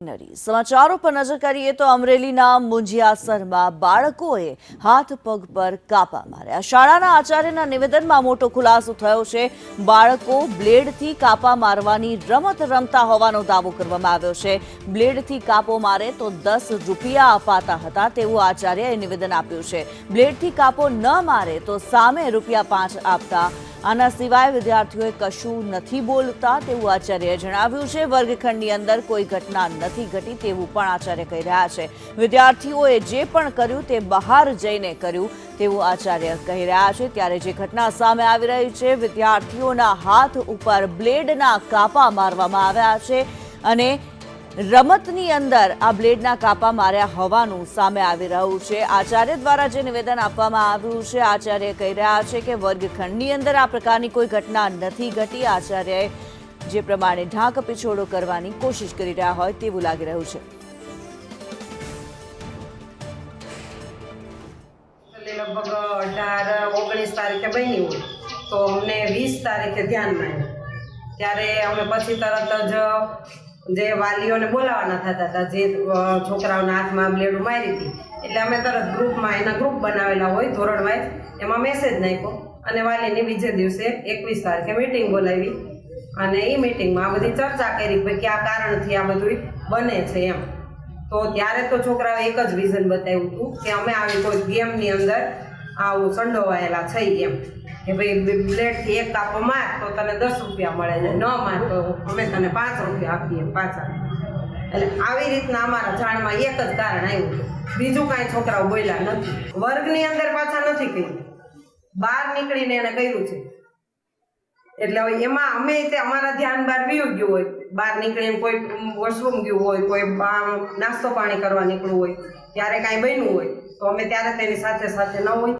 समाचारों पर नजर करिए तो अमरेलीना मुंजियासરમાં બાળકોએ હાથ પગ પર કાપા માર્યા। શાળાના આચાર્યના નિવેદનમાં મોટો ખુલાસો થયો છે। બાળકો બ્લેડથી કાપા મારવાની રમત રમતા હોવાનો દાવો કરવામાં આવ્યો છે। બ્લેડથી કાપો મારે તો 10 રૂપિયા અપાતા હતા તેવું આચાર્યએ નિવેદન આપ્યું છે। બ્લેડથી કાપો ન મારે તો સામે રૂપિયા 5 આપતા। આના સિવાય વિદ્યાર્થીઓએ કશું નથી બોલતા તેવું આચાર્યએ જણાવ્યું છે। વર્ગખંડની અંદર કોઈ ઘટના નથી ઘટી તેવું પણ આચાર્ય કહી રહ્યા છે। વિદ્યાર્થીઓએ જે પણ કર્યું તે બહાર જઈને કર્યું તેવું આચાર્ય કહી રહ્યા છે। ત્યારે જે ઘટના સામે આવી રહી છે, વિદ્યાર્થીઓના હાથ ઉપર બ્લેડના કાપા મારવામાં આવ્યા છે અને રમતની અંદર આ બ્લેડના કાપા માર્યા હોવાનું સામે આવી રહ્યું છે। આચાર્ય દ્વારા જે નિવેદન આપવામાં આવ્યું છે, આચાર્ય કહી રહ્યા છે કે વર્ગખંડની અંદર આ પ્રકારની કોઈ ઘટના નથી ઘટી। આચાર્યએ જે પ્રમાણે ઢાંક પીછોડો કરવાની કોશિશ કરી રહ્યા હોય તેવું લાગી રહ્યું છે। લગભગ 18-19 તારીખે બની હોય તો અમને 20 તારીખે ધ્યાનમાં આવ્યું। ત્યારે અમે પછી તરત જ જે વાલીઓને બોલાવવાના થતા હતા, જે છોકરાઓના હાથમાં બ્લેડો મારી હતી, એટલે અમે તરત ગ્રુપમાં એના ગ્રુપ બનાવેલા હોય ધોરણ વાઇઝ, એમાં મેસેજ નાખ્યો અને વાલીની બીજે દિવસે 21 તારીખે મીટિંગ બોલાવી અને એ મીટિંગમાં આ બધી ચર્ચા કરી કે આ કારણથી આ બધું બને છે એમ। તો ત્યારે તો છોકરાઓએ એક જ રીઝન બતાવ્યું હતું કે અમે આવી કોઈ ગેમની અંદર આવું સંડોવાયેલા છીએ એમ, કે ભાઈ બ્લેડથી એક કાપો માર તો તને 10 રૂપિયા મળે છે, ન માર તો અમે તને 5 રૂપિયા આપીએ પાછા। એટલે આવી રીતના અમારા જાણમાં એક જ કારણ આવ્યું હતું, બીજું કાંઈ છોકરાઓ બોલ્યા નથી। વર્ગની અંદર પાછા નથી કર્યું, બહાર નીકળીને એને કર્યું છે। એટલે હવે એમાં અમે તે અમારા ધ્યાન બહાર વયું ગયું હોય, બહાર નીકળીને કોઈ વોશરૂમ ગયું હોય, કોઈ નાસ્તો પાણી કરવા નીકળવું હોય, ત્યારે કાંઈ બન્યું હોય તો અમે ત્યારે તેની સાથે સાથે ન હોય।